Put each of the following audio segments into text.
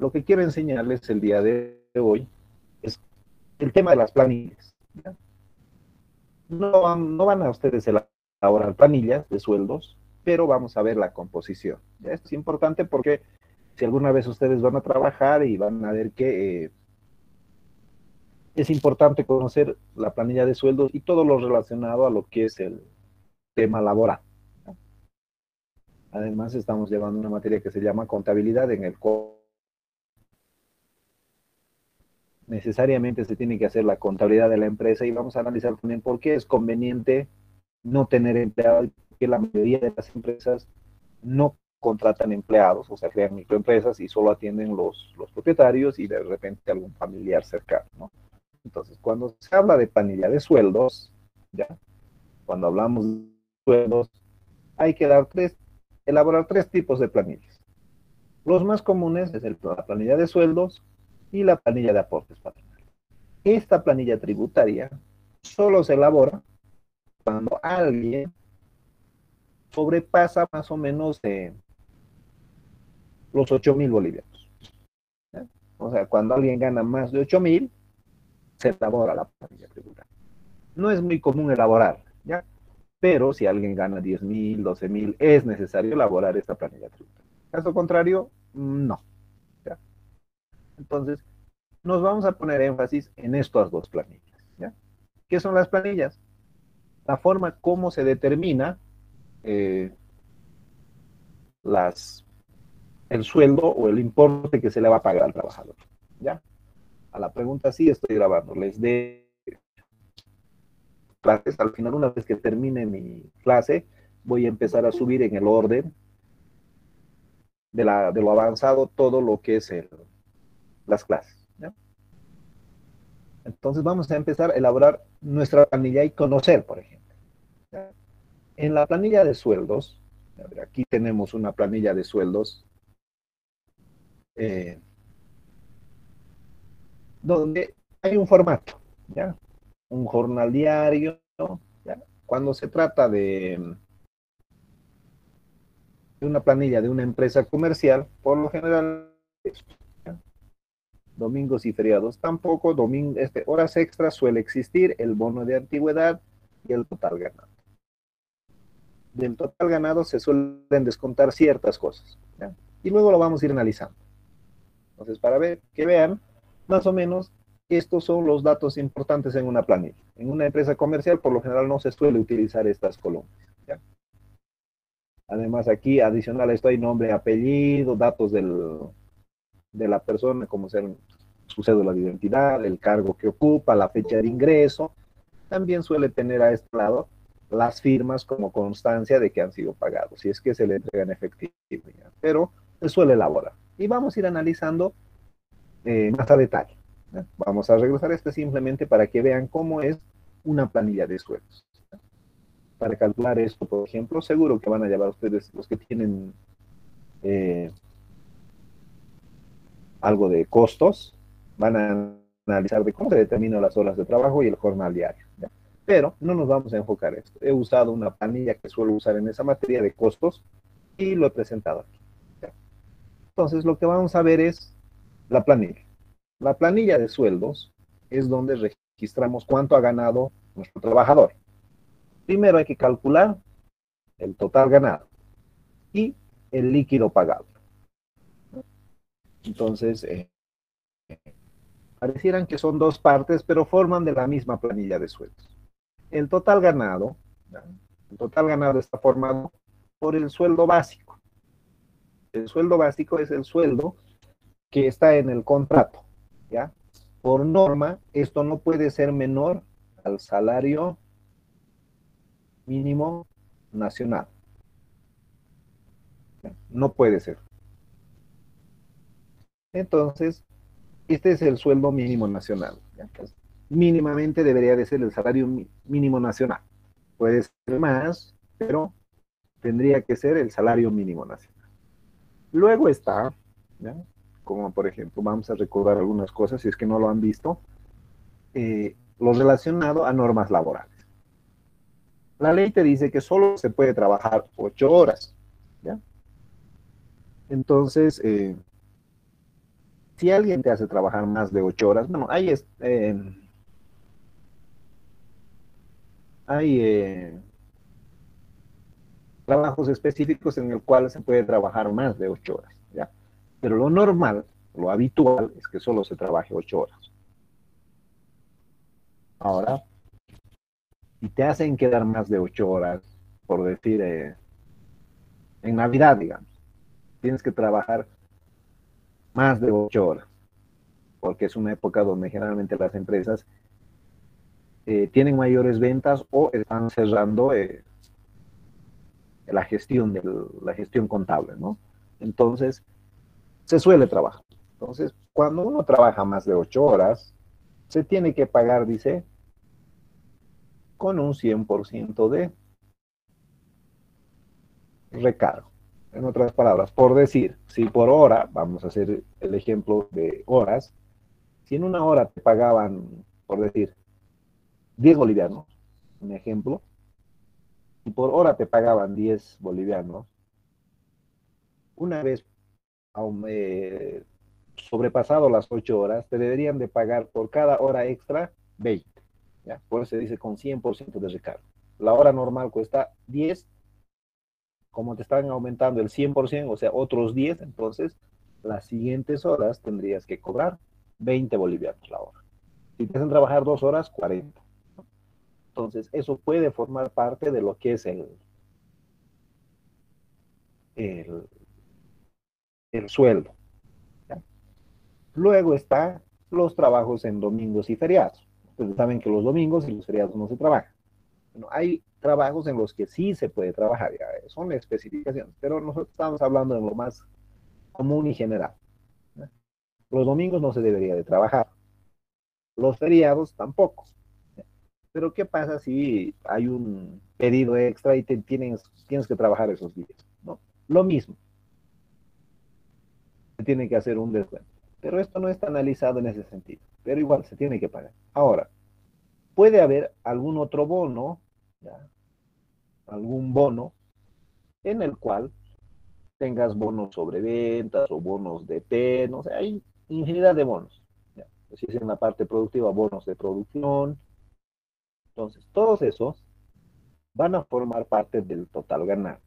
lo que quiero enseñarles el día de hoy es el tema de las planillas. ¿Ya? No van a ustedes elaborar planillas de sueldos, pero vamos a ver la composición. ¿Ya? Esto es importante porque si alguna vez ustedes van a trabajar y van a ver que es importante conocer la planilla de sueldos y todo lo relacionado a lo que es el tema laboral. Además, estamos llevando una materia que se llama contabilidad, en el cual necesariamente se tiene que hacer la contabilidad de la empresa y vamos a analizar también por qué es conveniente no tener empleados, porque la mayoría de las empresas no contratan empleados, o sea, crean microempresas y solo atienden los propietarios y de repente algún familiar cercano, ¿no? Entonces, cuando se habla de planilla de sueldos, ¿ya? Cuando hablamos de sueldos, hay que elaborar tres tipos de planillas. Los más comunes es la planilla de sueldos y la planilla de aportes patronales. Esta planilla tributaria solo se elabora cuando alguien sobrepasa más o menos los 8,000 bolivianos. ¿Ya? O sea, cuando alguien gana más de 8,000, se elabora la planilla tributaria. No es muy común elaborar, ¿ya? Pero si alguien gana 10,000, 12,000, es necesario elaborar esta planilla tributaria. Caso contrario, no. ¿Ya? Entonces, nos vamos a poner énfasis en estas dos planillas. ¿Ya? ¿Qué son las planillas? La forma como se determina eh, las, el sueldo o el importe que se le va a pagar al trabajador. ¿Ya? A la pregunta sí estoy grabando. Les de clases. Al final, una vez que termine mi clase, voy a empezar a subir en el orden de lo avanzado todo lo que es las clases. ¿Ya? Entonces vamos a empezar a elaborar nuestra planilla y conocer, por ejemplo. ¿Ya? En la planilla de sueldos, aquí tenemos una planilla de sueldos eh, donde hay un formato, ¿ya? Un jornal diario, ¿ya? Cuando se trata de una planilla de una empresa comercial, por lo general, ¿ya? Domingos y feriados tampoco, horas extras suele existir, el bono de antigüedad y el total ganado. Del total ganado se suelen descontar ciertas cosas, ¿ya? Y luego lo vamos a ir analizando. Entonces, para ver, que vean, más o menos, estos son los datos importantes en una planilla. En una empresa comercial, por lo general, no se suele utilizar estas columnas, ¿ya? Además, aquí, adicional a esto, hay nombre, apellido, datos de la persona, como ser su cédula de identidad, el cargo que ocupa, la fecha de ingreso. También suele tener a este lado las firmas como constancia de que han sido pagados, si es que se le entrega en efectivo, ¿ya? Pero se suele elaborar. Y vamos a ir analizando más a detalle, ¿ya? Vamos a regresar a este simplemente para que vean cómo es una planilla de sueldos. ¿Ya? Para calcular esto, por ejemplo, seguro que van a llevar ustedes los que tienen eh, algo de costos, van a analizar de cómo se determinan las horas de trabajo y el jornal diario. ¿Ya? Pero no nos vamos a enfocar en esto. He usado una planilla que suelo usar en esa materia de costos y lo he presentado aquí. ¿Ya? Entonces, lo que vamos a ver es la planilla. La planilla de sueldos es donde registramos cuánto ha ganado nuestro trabajador. Primero hay que calcular el total ganado y el líquido pagado. Entonces, parecieran que son dos partes, pero forman de la misma planilla de sueldos. El total ganado, ¿ya? El total ganado está formado por el sueldo básico. El sueldo básico es el sueldo que está en el contrato, ¿ya? Por norma, esto no puede ser menor al salario mínimo nacional. ¿Ya? No puede ser. Entonces, este es el sueldo mínimo nacional. ¿Ya? Pues, mínimamente debería de ser el salario mínimo nacional. Puede ser más, pero tendría que ser el salario mínimo nacional. Luego está, ¿ya? Como por ejemplo, vamos a recordar algunas cosas, si es que no lo han visto, lo relacionado a normas laborales. La ley te dice que solo se puede trabajar 8 horas, ¿ya? Entonces, Si alguien te hace trabajar más de 8 horas, bueno, hay trabajos específicos en el cual se puede trabajar más de 8 horas, ¿ya? Pero lo normal, lo habitual, es que solo se trabaje 8 horas. Ahora, si te hacen quedar más de 8 horas, por decir, en Navidad, digamos, tienes que trabajar más de 8 horas, porque es una época donde generalmente las empresas tienen mayores ventas o están cerrando la gestión contable, ¿no? Entonces, se suele trabajar. Entonces, cuando uno trabaja más de 8 horas, se tiene que pagar, dice, con un 100% de recargo. En otras palabras, por decir, si por hora, vamos a hacer el ejemplo de horas, si en una hora te pagaban, por decir, 10 bolivianos, un ejemplo, y por hora te pagaban 10 bolivianos, una vez sobrepasado las 8 horas, te deberían de pagar por cada hora extra 20. ¿Ya? Por eso se dice con 100% de recargo. La hora normal cuesta 10, como te están aumentando el 100%, o sea, otros 10, entonces las siguientes horas tendrías que cobrar 20 bolivianos la hora. Si te hacen trabajar 2 horas, 40. Entonces, eso puede formar parte de lo que es el, el sueldo. ¿Ya? Luego está los trabajos en domingos y feriados. Ustedes saben que los domingos y los feriados no se trabajan. Bueno, hay trabajos en los que sí se puede trabajar, ya, son especificaciones, pero nosotros estamos hablando de lo más común y general. ¿Ya? Los domingos no se debería de trabajar, los feriados tampoco. ¿Ya? Pero ¿qué pasa si hay un pedido extra y tienes que trabajar esos días? ¿No? Lo mismo, se tiene que hacer un descuento. Pero esto no está analizado en ese sentido, pero igual se tiene que pagar. Ahora, puede haber algún otro bono, ¿ya? Algún bono en el cual tengas bonos sobre ventas o bonos de PEN, o sea, hay infinidad de bonos. ¿Ya? Si es en la parte productiva, bonos de producción. Entonces, todos esos van a formar parte del total ganado.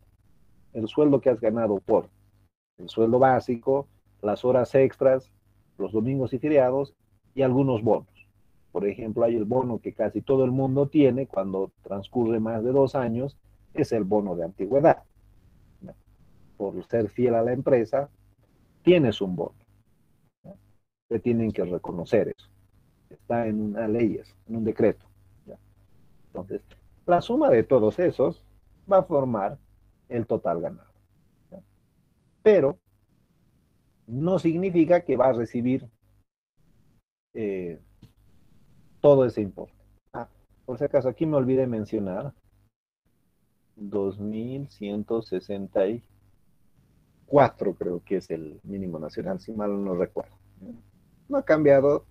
El sueldo que has ganado por el sueldo básico, las horas extras, los domingos y feriados y algunos bonos. Por ejemplo, hay el bono que casi todo el mundo tiene cuando transcurre más de 2 años, es el bono de antigüedad. Por ser fiel a la empresa, tienes un bono. Se tienen que reconocer eso. Está en una ley, en un decreto. ¿Ya? Entonces, la suma de todos esos va a formar el total ganado. ¿Ya? Pero no significa que va a recibir eh, todo ese importe. Ah, por si acaso, aquí me olvidé mencionar 2.164, creo que es el mínimo nacional, si mal no recuerdo. No ha cambiado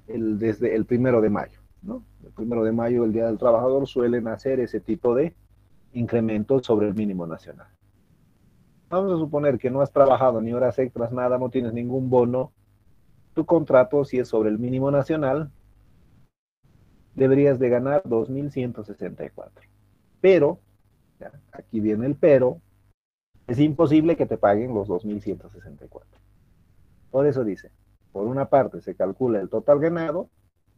desde el 1 de mayo. ¿No? El 1 de mayo, el Día del Trabajador, suelen hacer ese tipo de incrementos sobre el mínimo nacional. Vamos a suponer que no has trabajado ni horas extras, nada, no tienes ningún bono. Tu contrato, si es sobre el mínimo nacional, deberías de ganar 2.164. Pero, ya, aquí viene el pero, es imposible que te paguen los 2.164. Por eso dice, por una parte se calcula el total ganado,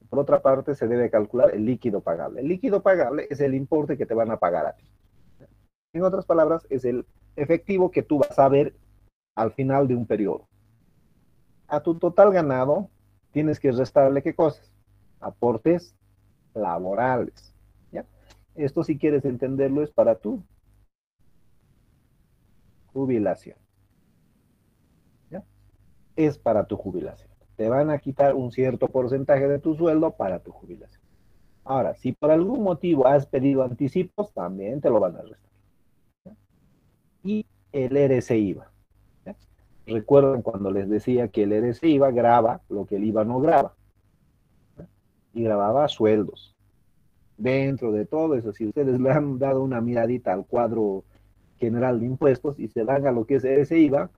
por otra parte se debe calcular el líquido pagable. El líquido pagable es el importe que te van a pagar a ti. En otras palabras, es el efectivo que tú vas a ver al final de un periodo. A tu total ganado tienes que restarle qué cosas? Aportes laborales. ¿Ya? Esto, si quieres entenderlo, es para tu jubilación. ¿Ya? Es para tu jubilación. Te van a quitar un cierto porcentaje de tu sueldo para tu jubilación. Ahora, si por algún motivo has pedido anticipos, también te lo van a restar. ¿Ya? Y el RC-IVA. ¿Ya? Recuerden cuando les decía que el RC-IVA graba lo que el IVA no graba. ¿Ya? Y grababa sueldos. Dentro de todo eso, si ustedes le han dado una miradita al cuadro general de impuestos y se dan a lo que es ese IVA,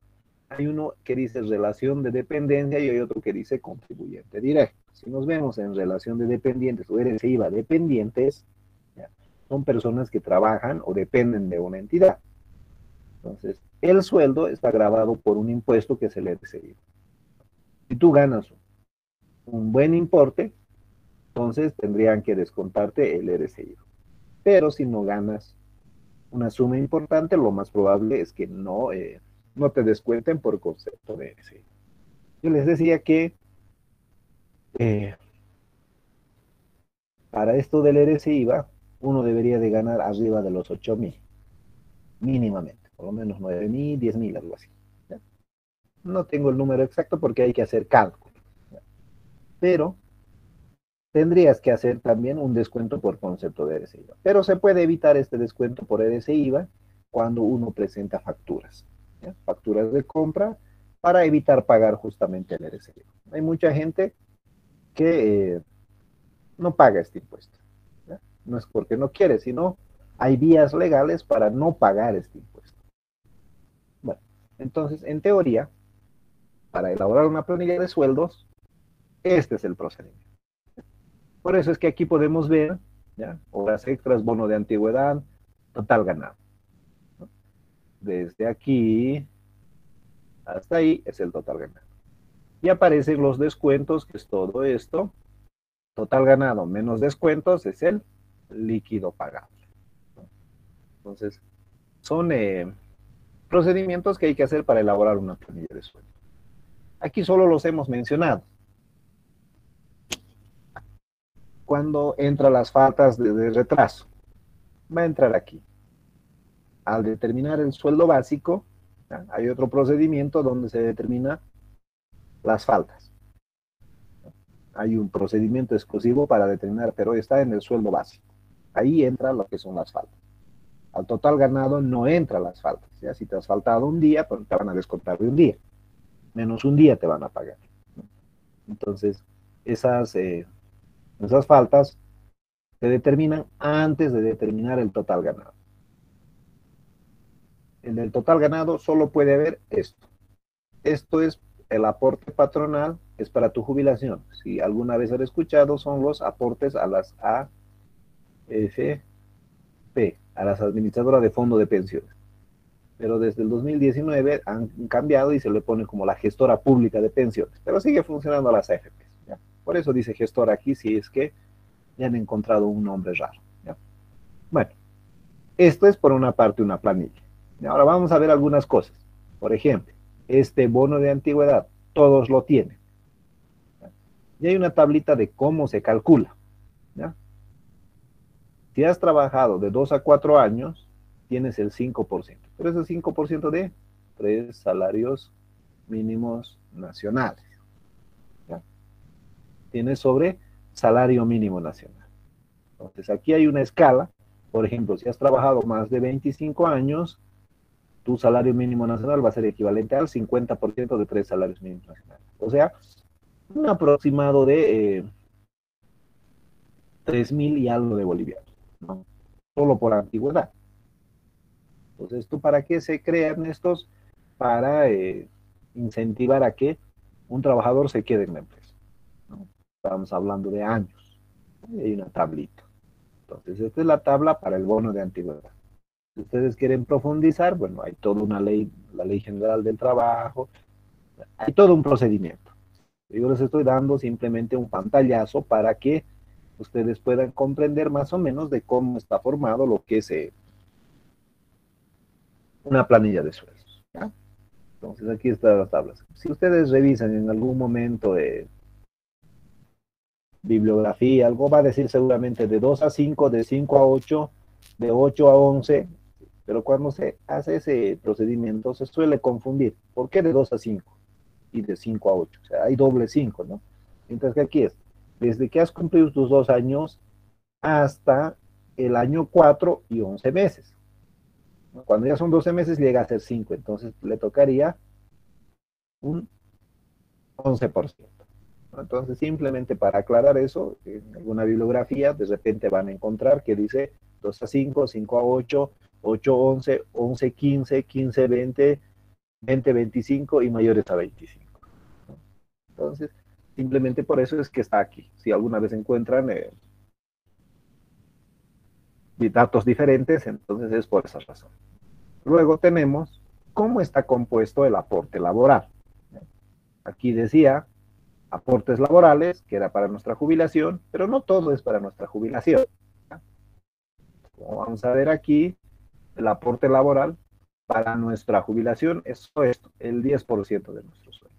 hay uno que dice relación de dependencia y hay otro que dice contribuyente directo. Si nos vemos en relación de dependientes o RSIVA dependientes, ¿ya? Son personas que trabajan o dependen de una entidad. Entonces, el sueldo está grabado por un impuesto que es el RSIVA. Si tú ganas un buen importe, entonces tendrían que descontarte el RSIVA. Pero si no ganas una suma importante, lo más probable es que no te descuenten por concepto de RSIVA. Yo les decía que eh, para esto del RSIVA, uno debería de ganar arriba de los 8.000, mínimamente, por lo menos 9.000, 10.000, algo así. ¿Ya? No tengo el número exacto porque hay que hacer cálculo, ¿ya? Pero tendrías que hacer también un descuento por concepto de RSIVA. Pero se puede evitar este descuento por RSIVA cuando uno presenta facturas, ¿ya? Facturas de compra para evitar pagar justamente el RSIVA. Hay mucha gente que no paga este impuesto, ¿ya? No es porque no quiere, sino hay vías legales para no pagar este impuesto. Bueno, entonces, en teoría, para elaborar una planilla de sueldos, este es el procedimiento. Por eso es que aquí podemos ver, ¿ya? Horas extras, bono de antigüedad, total ganado, ¿no? Desde aquí hasta ahí es el total ganado. Y aparecen los descuentos, que es todo esto. Total ganado menos descuentos es el líquido pagable, ¿no? Entonces, son procedimientos que hay que hacer para elaborar una planilla de sueldo. Aquí solo los hemos mencionado. Cuando entra las faltas de retraso, va a entrar aquí. Al determinar el sueldo básico, ¿ya? Hay otro procedimiento donde se determina las faltas. Hay un procedimiento exclusivo para determinar, pero está en el sueldo básico. Ahí entra lo que son las faltas. Al total ganado no entran las faltas. ¿Ya? Si te has faltado un día, pues te van a descontar de un día. Menos un día te van a pagar, ¿no? Entonces, esas faltas se determinan antes de determinar el total ganado. En el total ganado solo puede haber esto. Esto es el aporte patronal, es para tu jubilación. Si alguna vez has escuchado, son los aportes a las AFP, a las administradoras de fondo de pensiones. Pero desde el 2019 han cambiado y se le pone como la gestora pública de pensiones. Pero sigue funcionando a las AFP, ¿ya? Por eso dice gestora aquí, si es que ya han encontrado un nombre raro, ¿ya? Bueno, esto es por una parte una planilla. Y ahora vamos a ver algunas cosas. Por ejemplo, este bono de antigüedad, todos lo tienen, ¿ya? Y hay una tablita de cómo se calcula, ¿ya? Si has trabajado de 2 a 4 años, tienes el 5%. Pero es el 5% de 3 salarios mínimos nacionales, ¿ya? Tienes sobre salario mínimo nacional. Entonces, aquí hay una escala. Por ejemplo, si has trabajado más de 25 años, tu salario mínimo nacional va a ser equivalente al 50% de 3 salarios mínimos nacionales. O sea, un aproximado de 3.000 y algo de bolivianos, ¿no? Solo por antigüedad. Entonces, ¿tú para qué se crean estos? Para incentivar a que un trabajador se quede en la empresa, ¿no? Estamos hablando de años. Y hay una tablita. Entonces, esta es la tabla para el bono de antigüedad. Si ustedes quieren profundizar, bueno, hay toda una ley, la Ley General del Trabajo, hay todo un procedimiento. Yo les estoy dando simplemente un pantallazo para que ustedes puedan comprender más o menos de cómo está formado lo que es una planilla de sueldos, ¿ya? Entonces aquí están las tablas. Si ustedes revisan en algún momento de bibliografía, algo va a decir seguramente de 2 a 5, de 5 a 8, de 8 a 11, pero cuando se hace ese procedimiento se suele confundir. ¿Por qué de 2 a 5 y de 5 a 8? O sea, hay doble 5, ¿no? Mientras que aquí es, desde que has cumplido tus 2 años hasta el año 4 y 11 meses. Cuando ya son 12 meses llega a ser 5, entonces le tocaría un 11%. Entonces, simplemente para aclarar eso, en alguna bibliografía de repente van a encontrar que dice 2 a 5, 5 a 8, 8 a 11, 11 a 15, 15 a 20, 20, 25 y mayores a 25. ¿No? Entonces, simplemente por eso es que está aquí. Si alguna vez encuentran datos diferentes, entonces es por esa razón. Luego tenemos cómo está compuesto el aporte laboral. Aquí decía aportes laborales, que era para nuestra jubilación, pero no todo es para nuestra jubilación. Como vamos a ver aquí, el aporte laboral para nuestra jubilación es esto, el 10% de nuestro sueldo,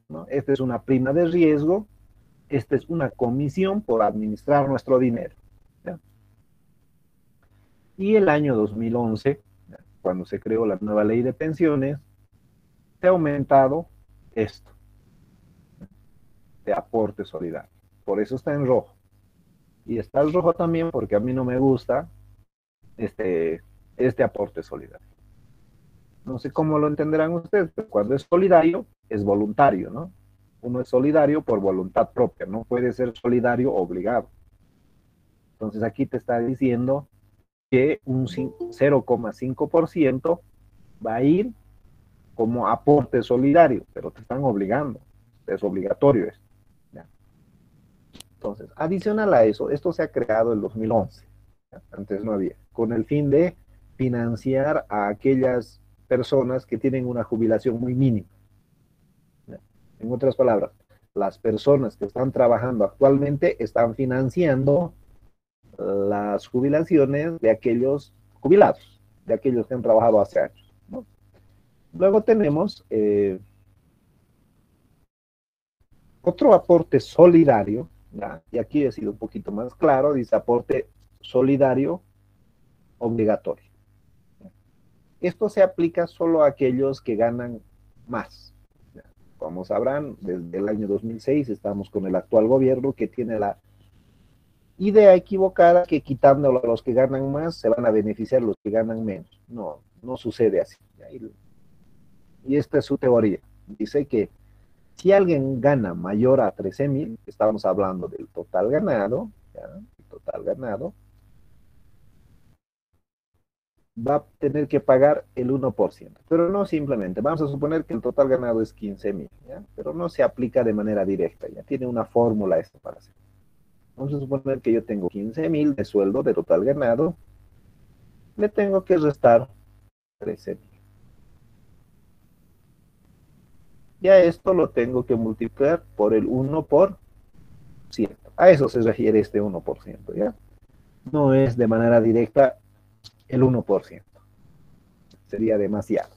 ¿no? Esta es una prima de riesgo, esta es una comisión por administrar nuestro dinero. ¿Ya? Y el año 2011, cuando se creó la nueva ley de pensiones, se ha aumentado esto, de aporte solidario. Por eso está en rojo. Y está en rojo también porque a mí no me gusta este aporte solidario. No sé cómo lo entenderán ustedes, pero cuando es solidario, es voluntario, ¿no? Uno es solidario por voluntad propia, no puede ser solidario obligado. Entonces aquí te está diciendo que un 0,5% va a ir como aporte solidario, pero te están obligando, es obligatorio esto. ¿Ya? Entonces, adicional a eso, esto se ha creado en 2011, ¿ya? Antes no había, con el fin de financiar a aquellas personas que tienen una jubilación muy mínima. ¿Ya? En otras palabras, las personas que están trabajando actualmente están financiando las jubilaciones de aquellos jubilados, de aquellos que han trabajado hace años, ¿no? Luego tenemos otro aporte solidario, ¿ya? Y aquí he sido un poquito más claro, dice aporte solidario obligatorio. Esto se aplica solo a aquellos que ganan más. Como sabrán, desde el año 2006 estamos con el actual gobierno que tiene la idea equivocada que quitándolo a los que ganan más se van a beneficiar los que ganan menos. No, no sucede así. Y esta es su teoría. Dice que si alguien gana mayor a 13,000, estamos hablando del total ganado, ¿ya? El total ganado, va a tener que pagar el 1%. Pero no simplemente, vamos a suponer que el total ganado es 15,000, ¿ya? Pero no se aplica de manera directa, ya tiene una fórmula esto para hacer. Vamos a suponer que yo tengo 15,000 de sueldo de total ganado, le tengo que restar 13,000. Ya esto lo tengo que multiplicar por el 1%. A eso se refiere este 1%, ¿ya? No es de manera directa el 1%. Sería demasiado.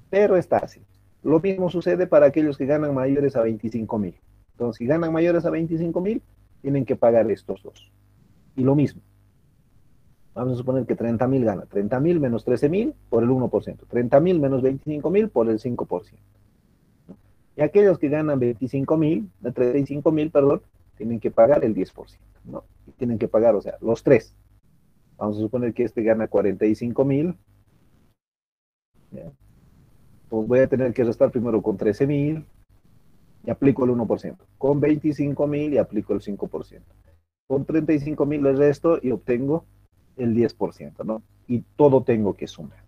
Pero está así. Lo mismo sucede para aquellos que ganan mayores a 25,000. Entonces, si ganan mayores a 25,000, tienen que pagar estos dos. Y lo mismo. Vamos a suponer que 30,000 gana. 30,000 menos 13,000 por el 1%. 30,000 menos 25,000 por el 5%. Y aquellos que ganan 25,000, 35,000, perdón, tienen que pagar el 10%, ¿no? Y tienen que pagar, o sea, los tres. Vamos a suponer que este gana 45,000. Pues voy a tener que restar primero con 13,000 y aplico el 1%. Con 25,000 y aplico el 5%. Con 35,000 le resto y obtengo el 10%, ¿no? Y todo tengo que sumar.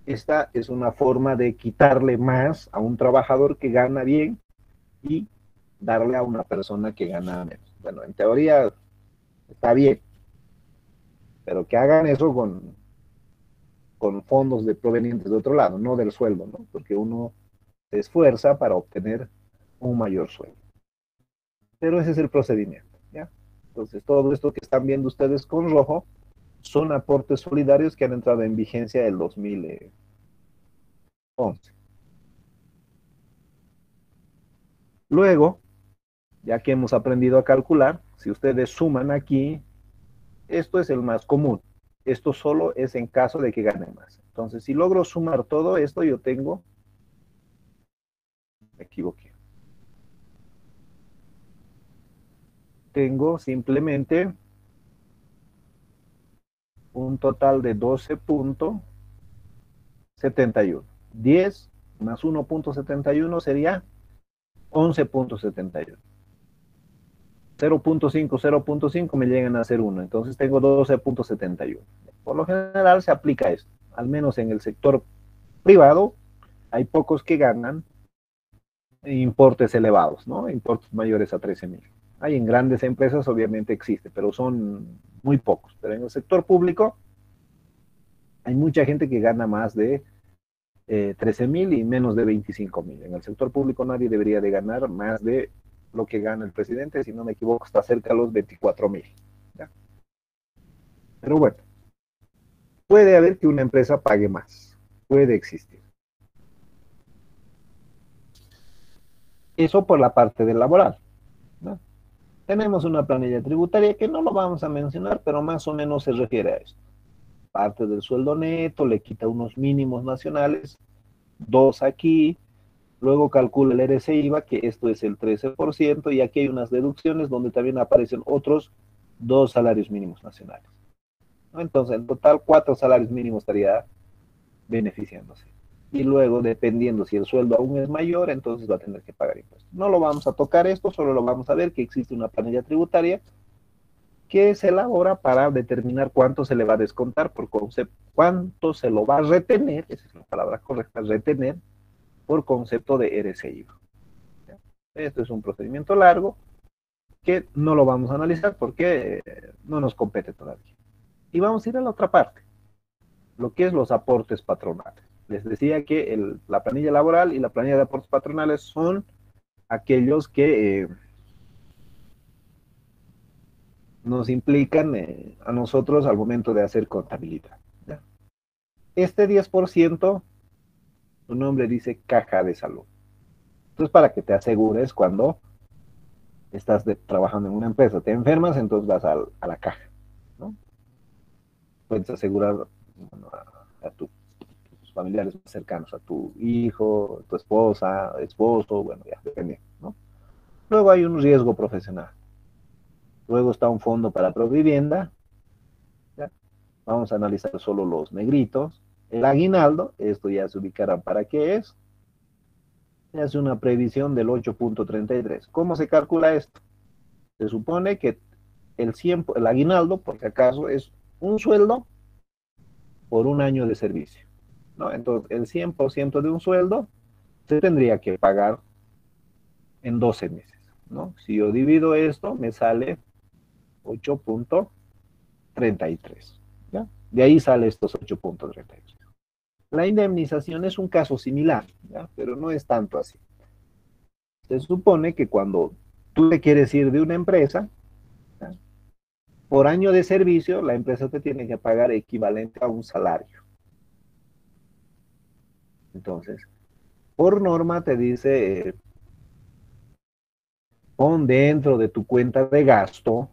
Esta es una forma de quitarle más a un trabajador que gana bien y darle a una persona que gana menos. Bueno, en teoría está bien, pero que hagan eso con fondos provenientes de otro lado, no del sueldo, ¿no? Porque uno se esfuerza para obtener un mayor sueldo. Pero ese es el procedimiento, ¿ya? Entonces, todo esto que están viendo ustedes con rojo son aportes solidarios que han entrado en vigencia el 2011. Luego, ya que hemos aprendido a calcular, si ustedes suman aquí, esto es el más común. Esto solo es en caso de que ganen más. Entonces, si logro sumar todo esto, yo tengo, me equivoqué, tengo simplemente un total de 12,71. 10 más 1,71 sería 11,71. 0,5, 0,5 me llegan a ser 1, entonces tengo 12,71. Por lo general se aplica esto, al menos en el sector privado hay pocos que ganan importes elevados, ¿no? Importes mayores a 13.000. Hay en grandes empresas, obviamente existe, pero son muy pocos. Pero en el sector público hay mucha gente que gana más de 13.000 y menos de 25.000. En el sector público nadie debería de ganar más de lo que gana el presidente, si no me equivoco, está cerca de los 24.000. Pero bueno, puede haber que una empresa pague más, puede existir. Eso por la parte del laboral, ¿no? Tenemos una planilla tributaria que no lo vamos a mencionar, pero más o menos se refiere a esto. Parte del sueldo neto, le quita unos mínimos nacionales, dos aquí, luego calcula el RC-IVA, que esto es el 13%, y aquí hay unas deducciones donde también aparecen otros dos salarios mínimos nacionales, ¿no? Entonces, en total, 4 salarios mínimos estaría beneficiándose. Y luego, dependiendo si el sueldo aún es mayor, entonces va a tener que pagar impuestos. No lo vamos a tocar esto, solo lo vamos a ver que existe una planilla tributaria que se elabora para determinar cuánto se le va a descontar por concepto, cuánto se lo va a retener, esa es la palabra correcta, retener, por concepto de RCI. Esto es un procedimiento largo que no lo vamos a analizar porque no nos compete todavía. Y vamos a ir a la otra parte, lo que es los aportes patronales. Les decía que la planilla laboral y la planilla de aportes patronales son aquellos que nos implican a nosotros al momento de hacer contabilidad, ¿ya? Este 10%, su nombre dice caja de salud. Entonces, para que te asegures cuando estás trabajando en una empresa, te enfermas, entonces vas a la caja, ¿no? Puedes asegurar, bueno, a tus familiares más cercanos, a tu hijo, tu esposa, esposo, bueno, ya, depende, ¿no? Luego hay un riesgo profesional. Luego está un fondo para provivienda, ¿ya? Vamos a analizar solo los negritos. El aguinaldo, esto ya se ubicará para qué es. Se hace una previsión del 8.33. ¿Cómo se calcula esto? Se supone que el aguinaldo, por si acaso, es un sueldo por un año de servicio, ¿no? Entonces, el 100% de un sueldo se tendría que pagar en 12 meses, ¿no? Si yo divido esto, me sale 8.33, ¿ya? De ahí sale estos 8.33. La indemnización es un caso similar, ¿ya? Pero no es tanto así. Se supone que cuando tú te quieres ir de una empresa, ¿ya? Por año de servicio, la empresa te tiene que pagar equivalente a un salario. Entonces, por norma te dice, pon dentro de tu cuenta de gasto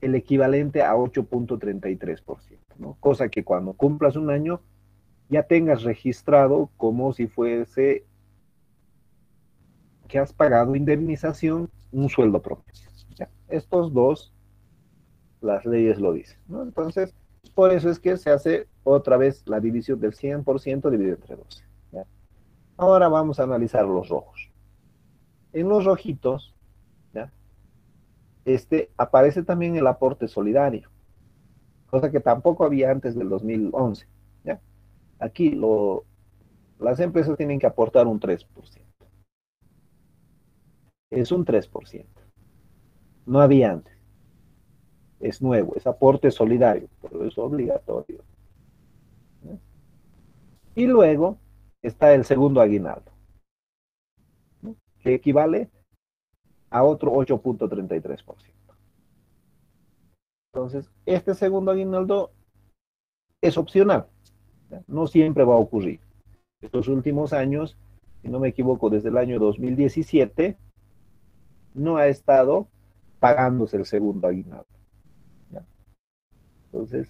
el equivalente a 8.33%, ¿no? Cosa que cuando cumplas un año ya tengas registrado como si fuese que has pagado indemnización un sueldo propio. ¿Ya? Estos dos, las leyes lo dicen, ¿no? Entonces, por eso es que se hace otra vez la división del 100% dividido entre 12. ¿Ya? Ahora vamos a analizar los rojos. En los rojitos, ¿ya? Aparece también el aporte solidario, cosa que tampoco había antes del 2011. ¿Ya? Aquí las empresas tienen que aportar un 3%. Es un 3%. No había antes. Es nuevo, es aporte solidario, pero es obligatorio. ¿No? Y luego está el segundo aguinaldo, ¿no? Que equivale a otro 8.33%. Entonces, este segundo aguinaldo es opcional, ¿ya? No siempre va a ocurrir. Estos últimos años, si no me equivoco, desde el año 2017, no ha estado pagándose el segundo aguinaldo, ¿ya? Entonces,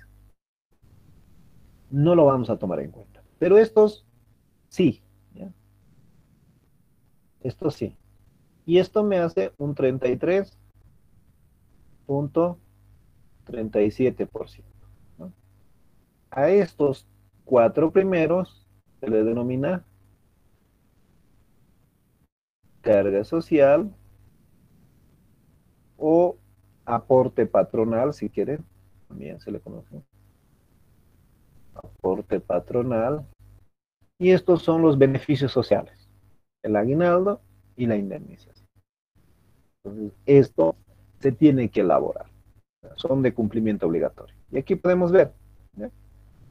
no lo vamos a tomar en cuenta. Pero estos sí, ¿ya? Estos sí. Y esto me hace un 33.37%, ¿no? A estos cuatro primeros se le denomina carga social o aporte patronal, si quieren, también se le conoce. aporte patronal, y estos son los beneficios sociales, el aguinaldo y la indemnización. Entonces, esto se tiene que elaborar, son de cumplimiento obligatorio. Y aquí podemos ver, ¿ya?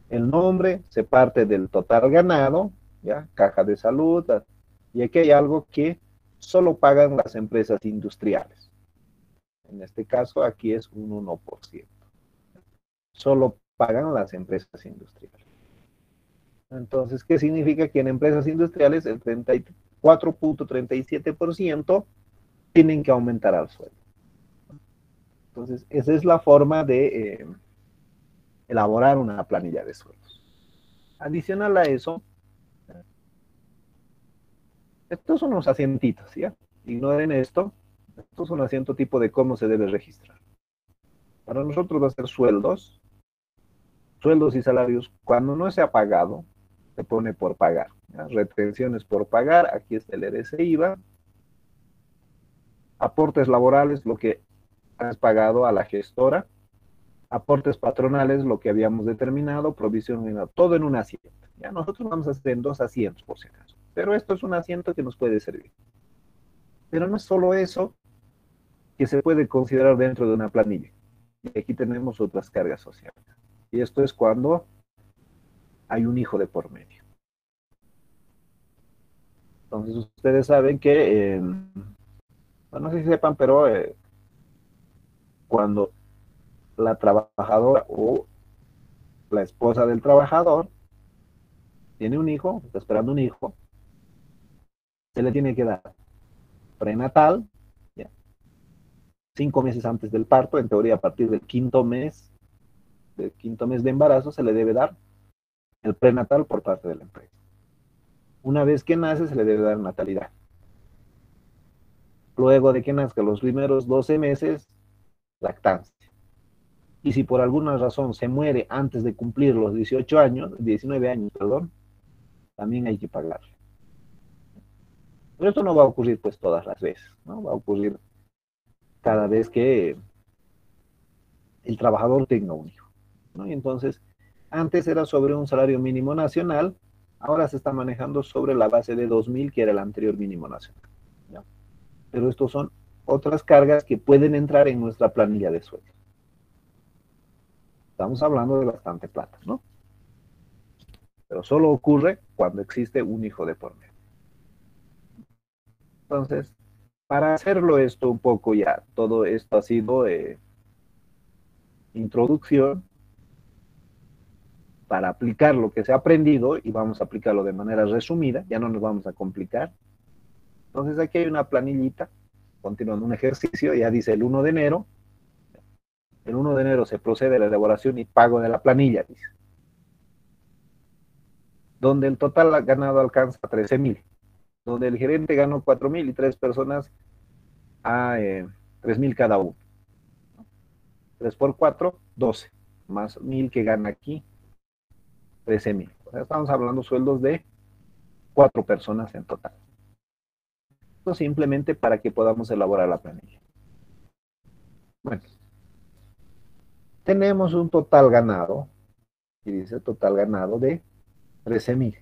El nombre se parte del total ganado, ¿ya? Caja de salud, y aquí hay algo que solo pagan las empresas industriales. En este caso, aquí es un 1%. Solo pagan las empresas industriales. Entonces, ¿qué significa? Que en empresas industriales el 34.37% tienen que aumentar al sueldo. Entonces, esa es la forma de elaborar una planilla de sueldos. Adicional a eso, estos son los asientitos, ¿ya? Ignoren esto. Estos son asiento tipo de cómo se debe registrar. Para nosotros va a ser sueldos, sueldos y salarios. Cuando no se ha pagado, se pone por pagar, ¿ya? Retenciones por pagar, aquí está el RC-IVA. Aportes laborales, lo que has pagado a la gestora. Aportes patronales, lo que habíamos determinado. Provisión, todo en un asiento. Ya nosotros vamos a hacer en 2 asientos por si acaso. Pero esto es un asiento que nos puede servir. Pero no es solo eso que se puede considerar dentro de una planilla. Y aquí tenemos otras cargas sociales. Y esto es cuando hay un hijo de por medio. Entonces ustedes saben que, no sé si sepan, pero cuando la trabajadora o la esposa del trabajador tiene un hijo, está esperando un hijo, se le tiene que dar prenatal, ¿ya? 5 meses antes del parto, en teoría a partir del quinto mes de embarazo, se le debe dar el prenatal por parte de la empresa. Una vez que nace, se le debe dar natalidad. Luego de que nazca los primeros 12 meses, lactancia. Y si por alguna razón se muere antes de cumplir los 19 años, perdón, también hay que pagarle. Pero esto no va a ocurrir pues todas las veces, ¿no? Va a ocurrir cada vez que el trabajador tenga un hijo, ¿no? Y entonces, antes era sobre un salario mínimo nacional, ahora se está manejando sobre la base de 2.000, que era el anterior mínimo nacional, ¿ya? Pero estos son otras cargas que pueden entrar en nuestra planilla de sueldo. Estamos hablando de bastante plata, ¿no? Pero solo ocurre cuando existe un hijo de por medio. Entonces, para hacerlo esto un poco ya, todo esto ha sido introducción para aplicar lo que se ha aprendido, y vamos a aplicarlo de manera resumida, ya no nos vamos a complicar. Entonces aquí hay una planillita, continuando un ejercicio, ya dice el 1 de enero se procede a la elaboración y pago de la planilla, dice, donde el total ganado alcanza 13.000, donde el gerente ganó 4.000 y 3 personas a 3.000 cada uno. 3 por 4, 12, más 1.000 que gana aquí, 13.000. O sea, estamos hablando de sueldos de 4 personas en total. Esto simplemente para que podamos elaborar la planilla. Bueno, tenemos un total ganado, y dice total ganado de 13.000.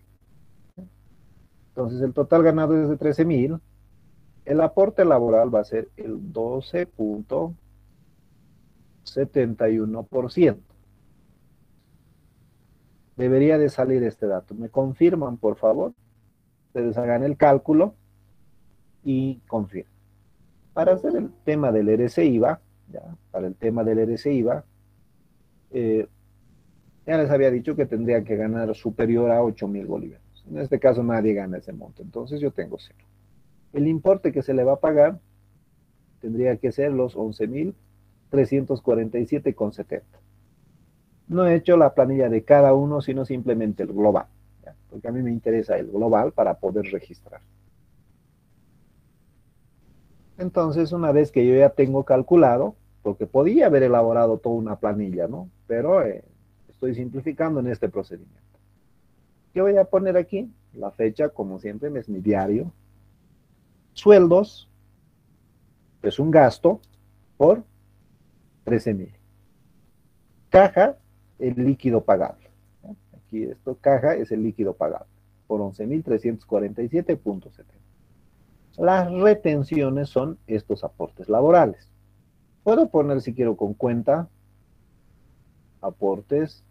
Entonces el total ganado es de 13.000. El aporte laboral va a ser el 12.71%. Debería de salir este dato. ¿Me confirman, por favor? Ustedes hagan el cálculo y confirmen. Para hacer el tema del RC-IVA, ¿ya? Para el tema del RC-IVA, ya les había dicho que tendría que ganar superior a 8.000 bolivianos. En este caso nadie gana ese monto, entonces yo tengo cero. El importe que se le va a pagar tendría que ser los 11.347,70. No he hecho la planilla de cada uno, sino simplemente el global, ¿ya? Porque a mí me interesa el global para poder registrar. Entonces, una vez que yo ya tengo calculado, porque podía haber elaborado toda una planilla, ¿no? Pero estoy simplificando en este procedimiento. ¿Qué voy a poner aquí? La fecha, como siempre, es mi diario. Sueldos, es un gasto por 13.000. Caja, el líquido pagable. aquí esto, caja es el líquido pagado, por 11.347.70. Las retenciones son estos aportes laborales. Puedo poner, si quiero, con cuenta, aportes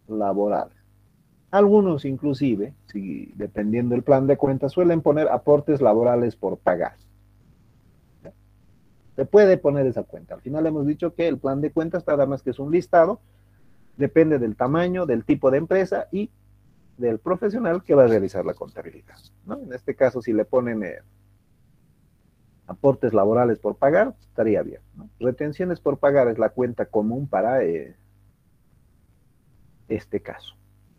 laborales. Algunos inclusive, si, dependiendo del plan de cuenta, suelen poner aportes laborales por pagar. Se puede poner esa cuenta. Al final hemos dicho que el plan de cuentas nada más que es un listado, depende del tamaño, del tipo de empresa y del profesional que va a realizar la contabilidad, ¿no? En este caso, si le ponen aportes laborales por pagar, estaría bien, ¿no? Retenciones por pagar es la cuenta común para este caso.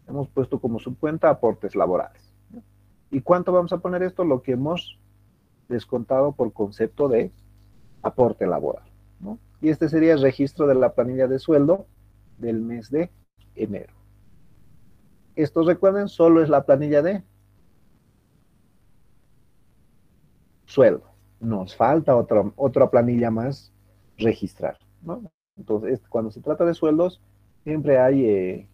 Hemos puesto como subcuenta aportes laborales, ¿no? ¿Y cuánto vamos a poner esto? Lo que hemos descontado por concepto de aporte laboral, ¿no? Y este sería el registro de la planilla de sueldo del mes de enero. Esto, recuerden, solo es la planilla de sueldo. Nos falta otra planilla más registrar, ¿no? Entonces, cuando se trata de sueldos, siempre hay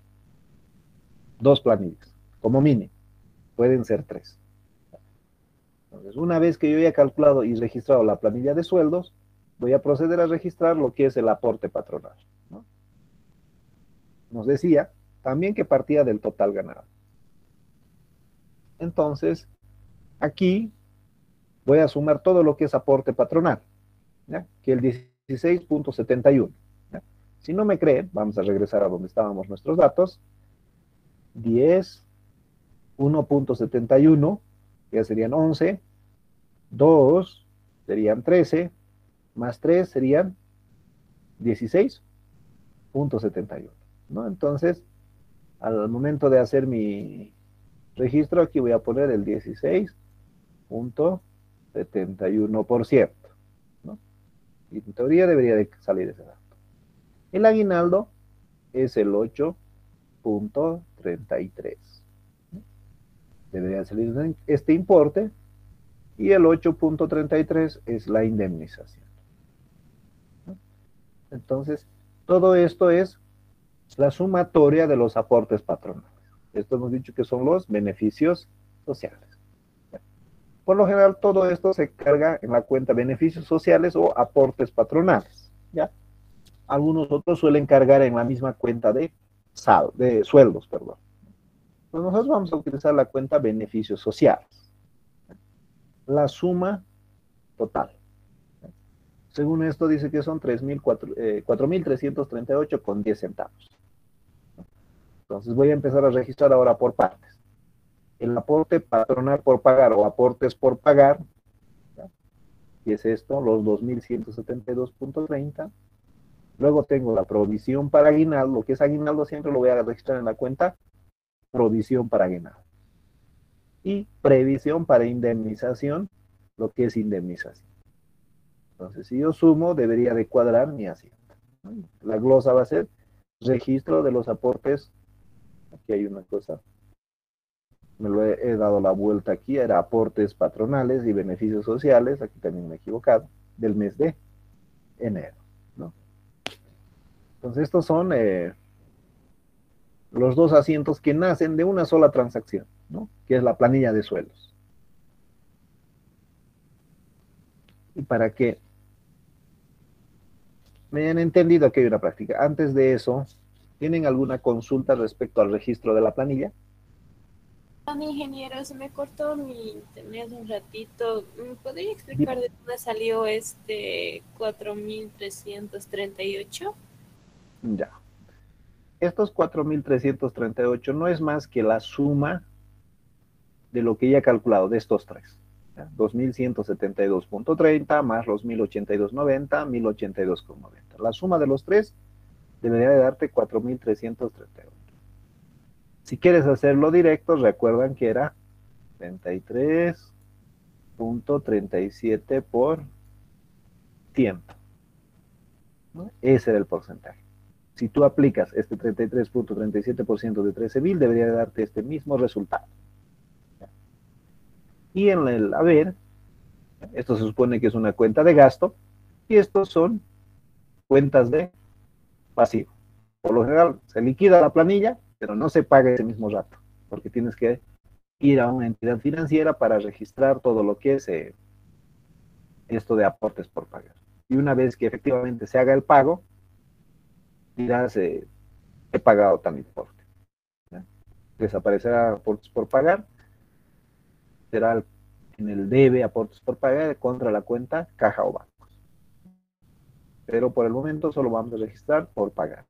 dos planillas, como mínimo. Pueden ser tres. Entonces, una vez que yo haya calculado y registrado la planilla de sueldos, voy a proceder a registrar lo que es el aporte patronal, ¿no? Nos decía también que partía del total ganado. Entonces, aquí voy a sumar todo lo que es aporte patronal, ¿ya? Que el 16.71. ¿Ya? Si no me creen, vamos a regresar a donde estábamos nuestros datos. 10, 1.71, ya serían 11, 2 serían 13, más 3 serían 16.71, ¿no? Entonces, al momento de hacer mi registro, aquí voy a poner el 16.71%, ¿no? Y en teoría debería de salir ese dato. El aguinaldo es el 8.33. Debería salir este importe y el 8.33 es la indemnización, ¿no? Entonces, todo esto es la sumatoria de los aportes patronales. Esto hemos dicho que son los beneficios sociales. Por lo general, todo esto se carga en la cuenta beneficios sociales o aportes patronales, ¿ya? Algunos otros suelen cargar en la misma cuenta de sueldos, perdón. Pues nosotros vamos a utilizar la cuenta beneficios sociales. La suma total. Según esto dice que son 4.338,10 centavos. Entonces voy a empezar a registrar ahora por partes. El aporte patronal por pagar o aportes por pagar, ¿ya? Y es esto, los 2.172.30. Luego tengo la provisión para aguinaldo. Lo que es aguinaldo siempre lo voy a registrar en la cuenta provisión para aguinaldo. Y previsión para indemnización, lo que es indemnización. Entonces, si yo sumo, debería de cuadrar mi hacienda. La glosa va a ser registro de los aportes. Aquí hay una cosa, me lo he dado la vuelta aquí, era aportes patronales y beneficios sociales, aquí también me he equivocado, del mes de enero, ¿no? Entonces, estos son los dos asientos que nacen de una sola transacción, ¿no? Que es la planilla de sueldos. Y para que me hayan entendido que hay una práctica. Antes de eso, ¿tienen alguna consulta respecto al registro de la planilla? Ingeniero, se me cortó mi internet un ratito. ¿Podría explicar de dónde salió este 4.338? Ya. Estos 4.338 no es más que la suma de lo que ya he calculado de estos tres. 2.172.30 más los 1.082.90, 1.082.90. La suma de los tres debería de darte 4.338. Si quieres hacerlo directo, recuerdan que era 33.37 por 100, ¿no? Ese era el porcentaje. Si tú aplicas este 33.37% de 13.000, debería de darte este mismo resultado. Y en el haber, esto se supone que es una cuenta de gasto, y estos son cuentas de pasivo. Por lo general, se liquida la planilla pero no se paga ese mismo rato, porque tienes que ir a una entidad financiera para registrar todo lo que es esto de aportes por pagar. Y una vez que efectivamente se haga el pago, dirás, he pagado tal importe. ¿Ya? Desaparecerá aportes por pagar, será en el debe aportes por pagar contra la cuenta caja o bancos. Pero por el momento solo vamos a registrar por pagar.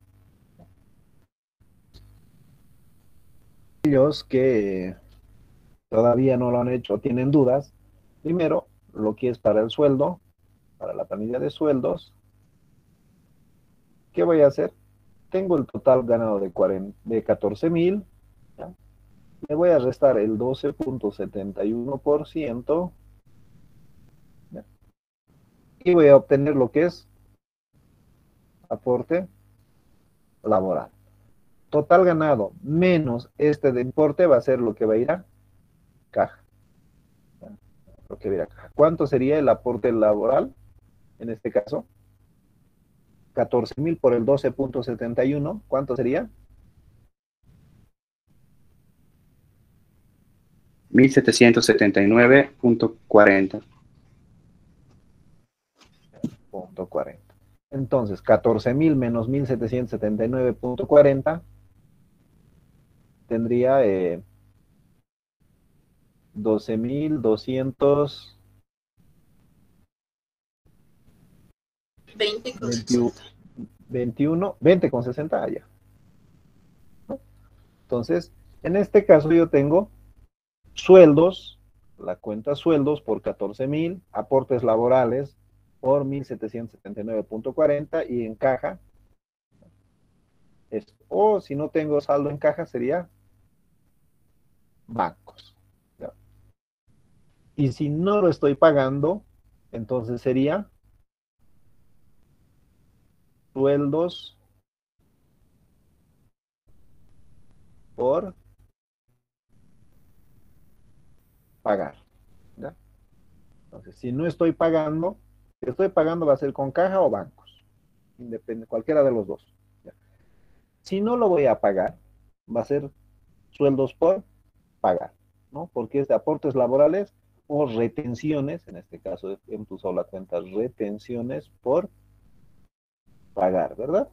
Aquellos que todavía no lo han hecho, tienen dudas, primero, lo que es para el sueldo, para la planilla de sueldos, ¿qué voy a hacer? Tengo el total ganado de 14,000, le voy a restar el 12,71%, ¿ya? Y voy a obtener lo que es aporte laboral. Total ganado menos este de importe va a ser lo que va a ir a caja. ¿Ya? Lo que va a ir a caja. ¿Cuánto sería el aporte laboral en este caso? 14,000 por el 12,71, ¿cuánto sería? 1779.40. Punto 40. Entonces, 14,000 menos 1779,40 tendría 12,200 21, 20,60 allá. ¿No? Entonces, en este caso yo tengo sueldos, la cuenta sueldos por 14,000, aportes laborales por 1779,40 y en caja esto. O si no tengo saldo en caja sería bancos. ¿Ya? Y si no lo estoy pagando, entonces sería sueldos por pagar. ¿Ya? Entonces, si no estoy pagando, si estoy pagando va a ser con caja o bancos. Depende, cualquiera de los dos. ¿Ya? Si no lo voy a pagar, va a ser sueldos por pagar, ¿no? Porque es de aportes laborales o retenciones, en este caso hemos usado la cuenta retenciones por pagar, ¿verdad?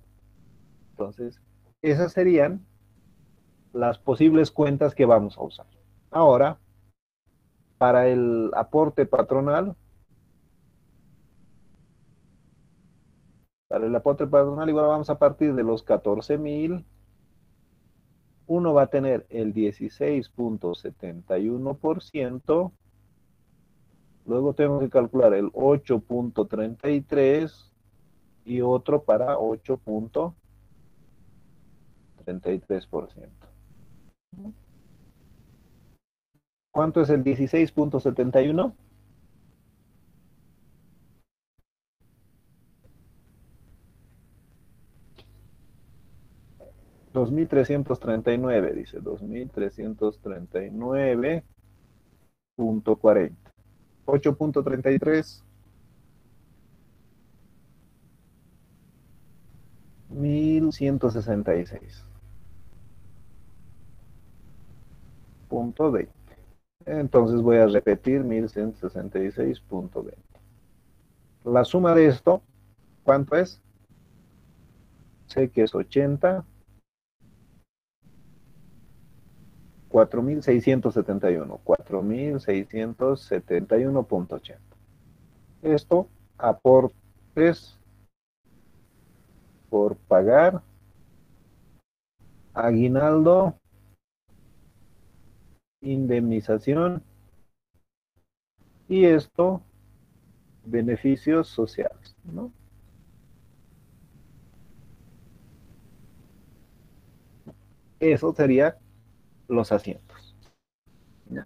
Entonces, esas serían las posibles cuentas que vamos a usar. Ahora, para el aporte patronal, igual vamos a partir de los 14,000. Uno va a tener el 16,71%. Luego tengo que calcular el 8,33 y otro para 8,33%. ¿Cuánto es el 16,71? 2,339, dice, 2,339,40. 8,33, 1,166,20. Entonces voy a repetir 1,166,20. La suma de esto, ¿cuánto es? Sé que es 80, 4,671, 4,671,80. Esto, aportes por pagar, aguinaldo, indemnización y esto, beneficios sociales, ¿no? Eso sería los asientos. ¿Ya?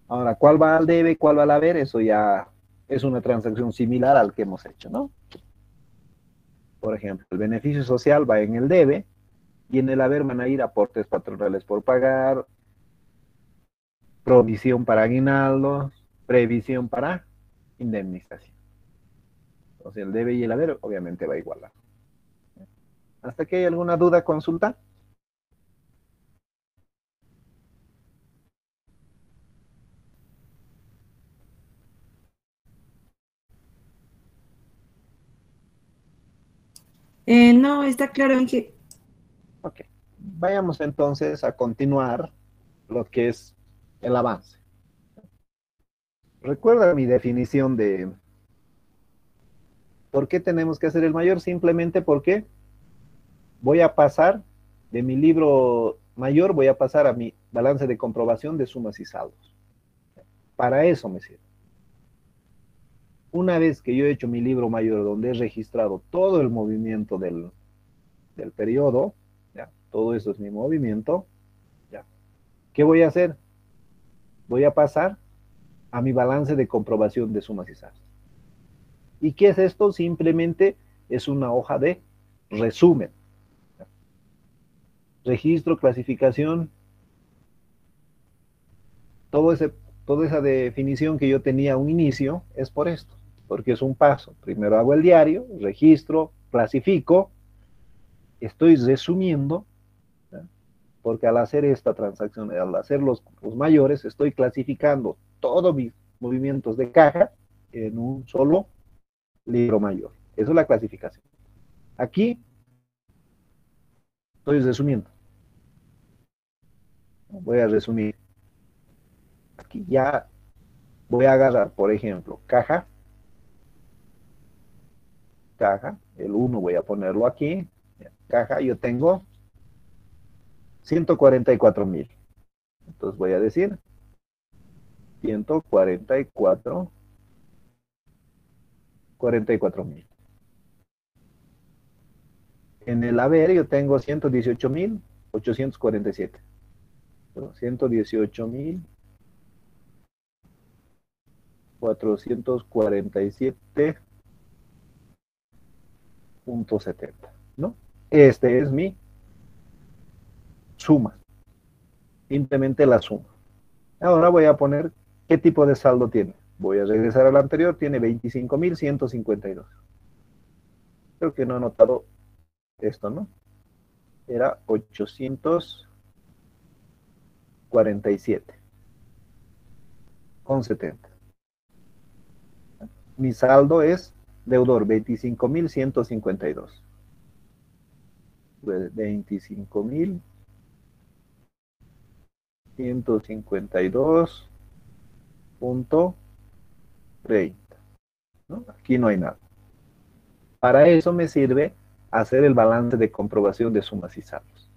Ahora, ¿cuál va al debe, cuál va al haber? Eso ya es una transacción similar al que hemos hecho, ¿no? Por ejemplo, el beneficio social va en el debe y en el haber van a ir aportes patronales por pagar, provisión para aguinaldos, previsión para indemnización. Entonces el debe y el haber obviamente va a igualar. ¿Hasta aquí hay alguna duda, consulta? No, está claro, Ángel. Ok. Vayamos entonces a continuar lo que es el avance. Recuerda mi definición de por qué tenemos que hacer el mayor, simplemente porque voy a pasar de mi libro mayor, voy a pasar a mi balance de comprobación de sumas y saldos. Para eso me sirve. Una vez que yo he hecho mi libro mayor, donde he registrado todo el movimiento del periodo, ¿ya? Todo eso es mi movimiento, ¿ya? ¿Qué voy a hacer? Voy a pasar a mi balance de comprobación de sumas y saldos. ¿Y qué es esto? Simplemente es una hoja de resumen. Registro, clasificación, todo ese, toda esa definición que yo tenía a un inicio es por esto, porque es un paso. Primero hago el diario, registro, clasifico, estoy resumiendo, ¿ya? Porque al hacer esta transacción, al hacer los mayores, estoy clasificando todos mis movimientos de caja en un solo libro mayor. Eso es la clasificación. Aquí estoy resumiendo. Voy a resumir. Aquí ya voy a agarrar, por ejemplo, caja, el uno voy a ponerlo aquí, caja, yo tengo 144,000. Entonces voy a decir 144,000. En el haber yo tengo 118,847. 118,447,70, ¿no? Este es mi suma, simplemente la suma. Ahora voy a poner qué tipo de saldo tiene. Voy a regresar al anterior, tiene 25,152. Creo que no he notado esto, ¿no? Era 847,70. Mi saldo es deudor 25,152. 25,152,30. ¿No? Aquí no hay nada. Para eso me sirve hacer el balance de comprobación de sumas y saldos.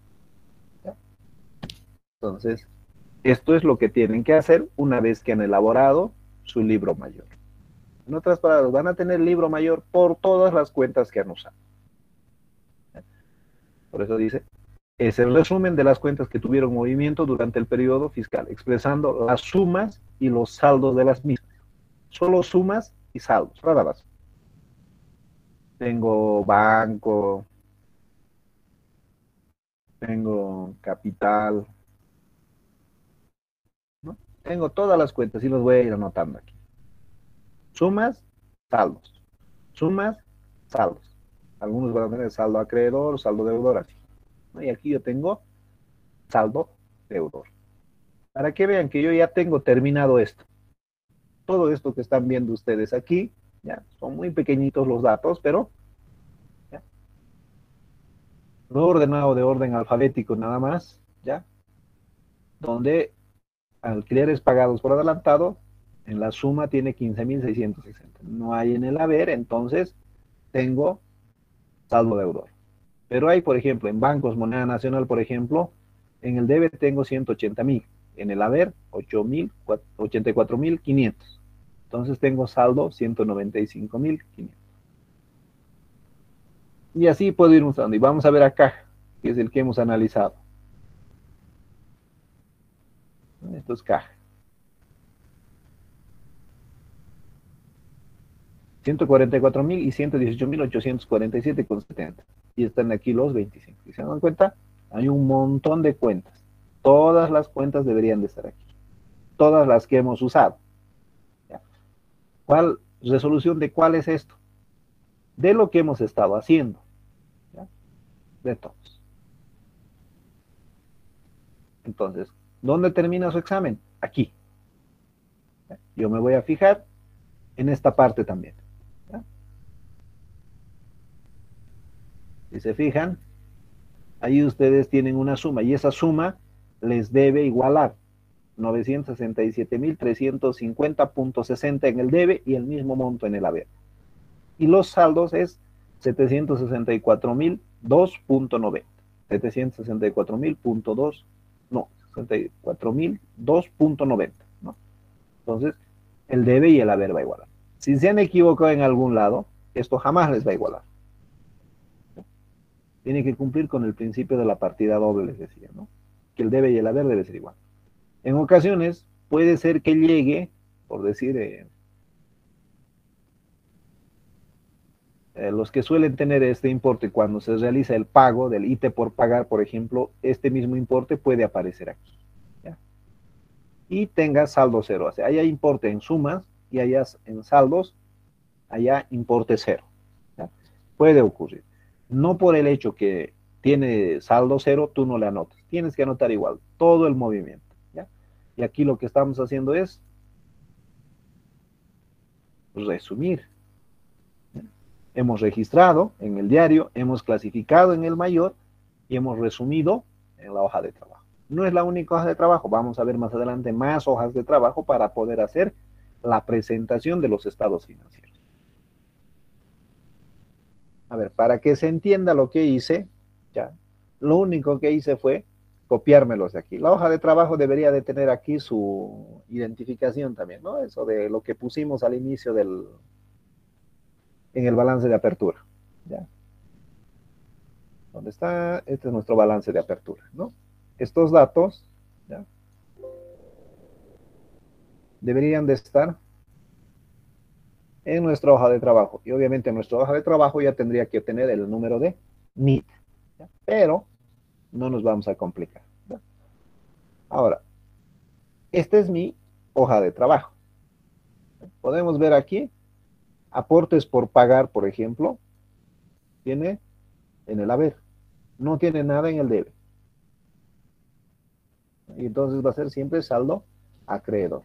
¿Ya? Entonces, esto es lo que tienen que hacer una vez que han elaborado su libro mayor. En otras palabras, van a tener libro mayor por todas las cuentas que han usado. Por eso dice, es el resumen de las cuentas que tuvieron movimiento durante el periodo fiscal, expresando las sumas y los saldos de las mismas. Solo sumas y saldos, nada más. Tengo banco, tengo capital, ¿no? Tengo todas las cuentas y los voy a ir anotando aquí. Sumas, saldos. Sumas, saldos. Algunos van a tener saldo acreedor, saldo deudor, así. ¿No? Y aquí yo tengo saldo deudor. Para que vean que yo ya tengo terminado esto. Todo esto que están viendo ustedes aquí, ya son muy pequeñitos los datos, pero ya, lo he ordenado de orden alfabético nada más, ya, donde alquileres pagados por adelantado, en la suma tiene 15,660. No hay en el haber, entonces tengo saldo deudor. Pero hay, por ejemplo, en bancos, moneda nacional, por ejemplo, en el debe tengo 180,000, en el haber 84,500. Entonces tengo saldo 195,500. Y así puedo ir usando. Y vamos a ver acá, que es el que hemos analizado. Esto es caja. 144,000 y 118,847,70. Y están aquí los 25. ¿Y se dan cuenta? Hay un montón de cuentas. Todas las cuentas deberían de estar aquí. Todas las que hemos usado. ¿Ya? ¿Cuál resolución de cuál es esto? De lo que hemos estado haciendo. ¿Ya? De todos. Entonces, ¿dónde termina su examen? Aquí. ¿Ya? Yo me voy a fijar en esta parte también. ¿Ya? Si se fijan, ahí ustedes tienen una suma y esa suma les debe igualar 967.350.60 en el debe y el mismo monto en el haber. Y los saldos es 764.002.90. 764.000.2, no, 64.002.90, ¿no? Entonces, el debe y el haber va a igualar. Si se han equivocado en algún lado, esto jamás les va a igualar. Tiene que cumplir con el principio de la partida doble, les decía, ¿no? Que el debe y el haber debe ser igual. En ocasiones puede ser que llegue, por decir, los que suelen tener este importe cuando se realiza el pago del ítem por pagar, por ejemplo, este mismo importe puede aparecer aquí, ¿ya? Y tenga saldo cero. O sea, allá importe en sumas y allá en saldos, allá importe cero, ¿ya? Puede ocurrir. No por el hecho que tiene saldo cero, tú no le anotas. Tienes que anotar igual todo el movimiento, ¿ya? Y aquí lo que estamos haciendo es resumir. Hemos registrado en el diario, hemos clasificado en el mayor y hemos resumido en la hoja de trabajo. No es la única hoja de trabajo, vamos a ver más adelante más hojas de trabajo para poder hacer la presentación de los estados financieros. A ver, para que se entienda lo que hice, ya, lo único que hice fue copiármelos de aquí. La hoja de trabajo debería de tener aquí su identificación también, ¿no? Eso de lo que pusimos al inicio en el balance de apertura, ¿ya? ¿Dónde está? Este es nuestro balance de apertura, ¿no? Estos datos, ¿ya?, deberían de estar en nuestra hoja de trabajo. Y obviamente en nuestra hoja de trabajo ya tendría que tener el número de NIT, ¿ya? Pero no nos vamos a complicar, ¿ya? Ahora, esta es mi hoja de trabajo. Podemos ver aquí, aportes por pagar, por ejemplo, tiene en el haber, no tiene nada en el debe. Y entonces va a ser siempre saldo acreedor.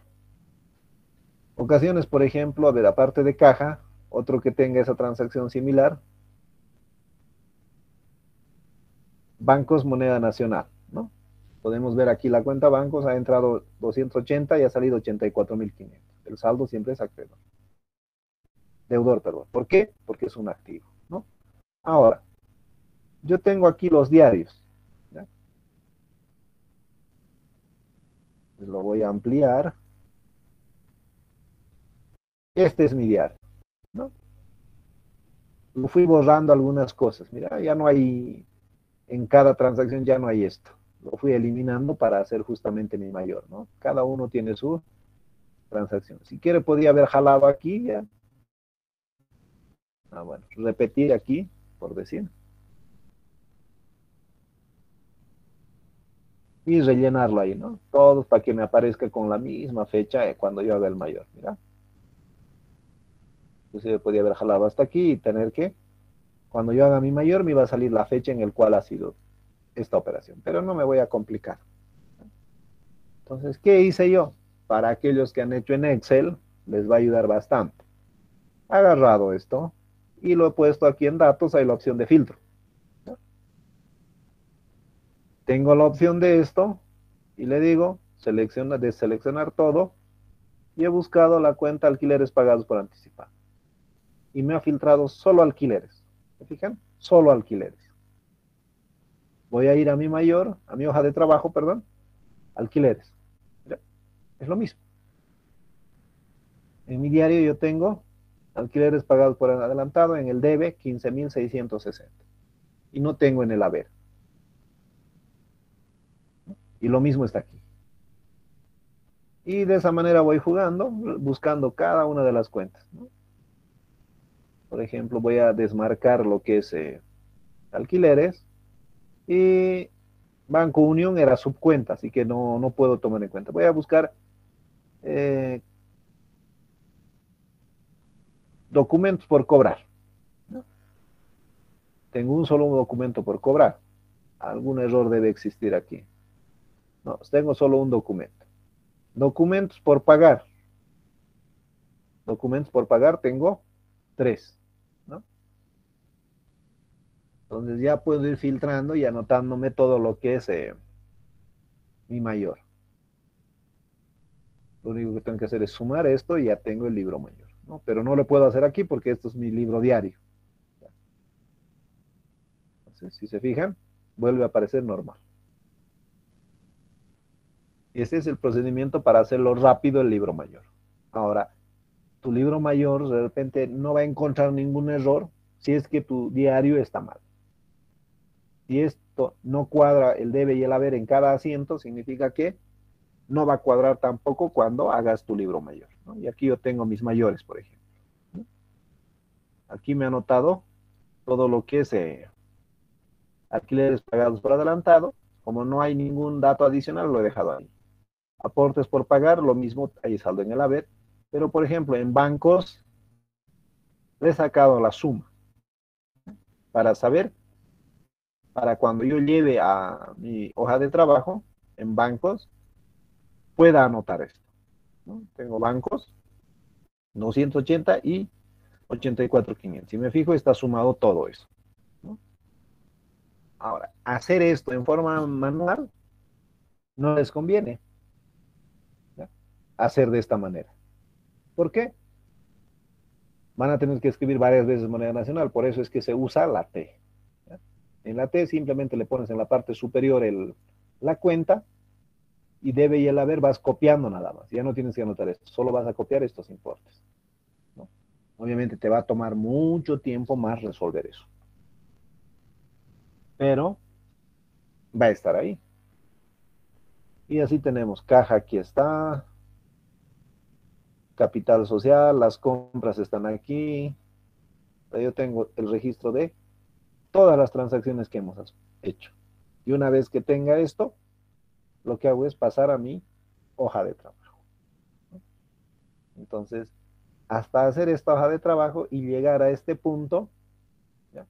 Ocasiones, por ejemplo, a ver, aparte de caja, otro que tenga esa transacción similar, bancos moneda nacional, ¿no? Podemos ver aquí la cuenta bancos, ha entrado 280 y ha salido 84.500. El saldo siempre es acreedor. Deudor, perdón. ¿Por qué? Porque es un activo, ¿no? Ahora, yo tengo aquí los diarios, ¿ya? Pues lo voy a ampliar. Este es mi diario, ¿no? Lo fui borrando algunas cosas. Mira, ya no hay, en cada transacción ya no hay esto. Lo fui eliminando para hacer justamente mi mayor, ¿no? Cada uno tiene su transacción. Si quiere, podría haber jalado aquí ya. Bueno, repetir aquí, por decir. Y rellenarlo ahí, ¿no? Todos para que me aparezca con la misma fecha cuando yo haga el mayor, mira. Entonces yo podría haber jalado hasta aquí y tener que, cuando yo haga mi mayor, me va a salir la fecha en el cual ha sido esta operación. Pero no me voy a complicar. Entonces, ¿qué hice yo? Para aquellos que han hecho en Excel, les va a ayudar bastante. He agarrado esto y lo he puesto aquí en datos, hay la opción de filtro. Tengo la opción de esto y le digo, deseleccionar todo, y he buscado la cuenta alquileres pagados por anticipado. Y me ha filtrado solo alquileres. ¿Se fijan? Solo alquileres. Voy a ir a mi mayor, a mi hoja de trabajo, perdón, alquileres. Mira, es lo mismo. En mi diario yo tengo alquileres pagados por adelantado, en el debe 15.660. Y no tengo en el haber. Y lo mismo está aquí. Y de esa manera voy jugando, buscando cada una de las cuentas, ¿no? Por ejemplo, voy a desmarcar lo que es alquileres, y Banco Unión era subcuenta, así que no puedo tomar en cuenta. Voy a buscar documentos por cobrar, ¿no? Tengo un solo documento por cobrar. Algún error debe existir aquí. No, tengo solo un documento. Documentos por pagar. Documentos por pagar tengo 3, ¿no? Entonces ya puedo ir filtrando y anotándome todo lo que es mi mayor. Lo único que tengo que hacer es sumar esto y ya tengo el libro mayor, ¿no? Pero no lo puedo hacer aquí porque esto es mi libro diario. Entonces, si se fijan, vuelve a aparecer normal. Y ese es el procedimiento para hacerlo rápido el libro mayor. Ahora, tu libro mayor de repente no va a encontrar ningún error si es que tu diario está mal. Si esto no cuadra el debe y el haber en cada asiento, significa que no va a cuadrar tampoco cuando hagas tu libro mayor, ¿no? Y aquí yo tengo mis mayores, por ejemplo, ¿no? Aquí me he anotado todo lo que es alquileres pagados por adelantado. Como no hay ningún dato adicional, lo he dejado ahí. Aportes por pagar, lo mismo, hay saldo en el haber. Pero, por ejemplo, en bancos, le he sacado la suma para saber, para cuando yo lleve a mi hoja de trabajo en bancos, pueda anotar esto, ¿no? Tengo bancos 280 y 84,500. Si me fijo, está sumado todo eso, ¿no? Ahora, hacer esto en forma manual no les conviene, ¿ya? Hacer de esta manera. ¿Por qué? Van a tener que escribir varias veces moneda nacional, por eso es que se usa la T, ¿ya? En la T simplemente le pones en la parte superior la cuenta y debe y el haber vas copiando nada más. Ya no tienes que anotar esto, solo vas a copiar estos importes, ¿no? Obviamente te va a tomar mucho tiempo más resolver eso, pero va a estar ahí. Y así tenemos caja, aquí está, capital social, las compras están aquí. Yo tengo el registro de todas las transacciones que hemos hecho. Y una vez que tenga esto, lo que hago es pasar a mi hoja de trabajo. Entonces, hasta hacer esta hoja de trabajo y llegar a este punto, ¿ya?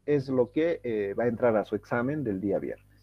Es lo que va a entrar a su examen del día viernes.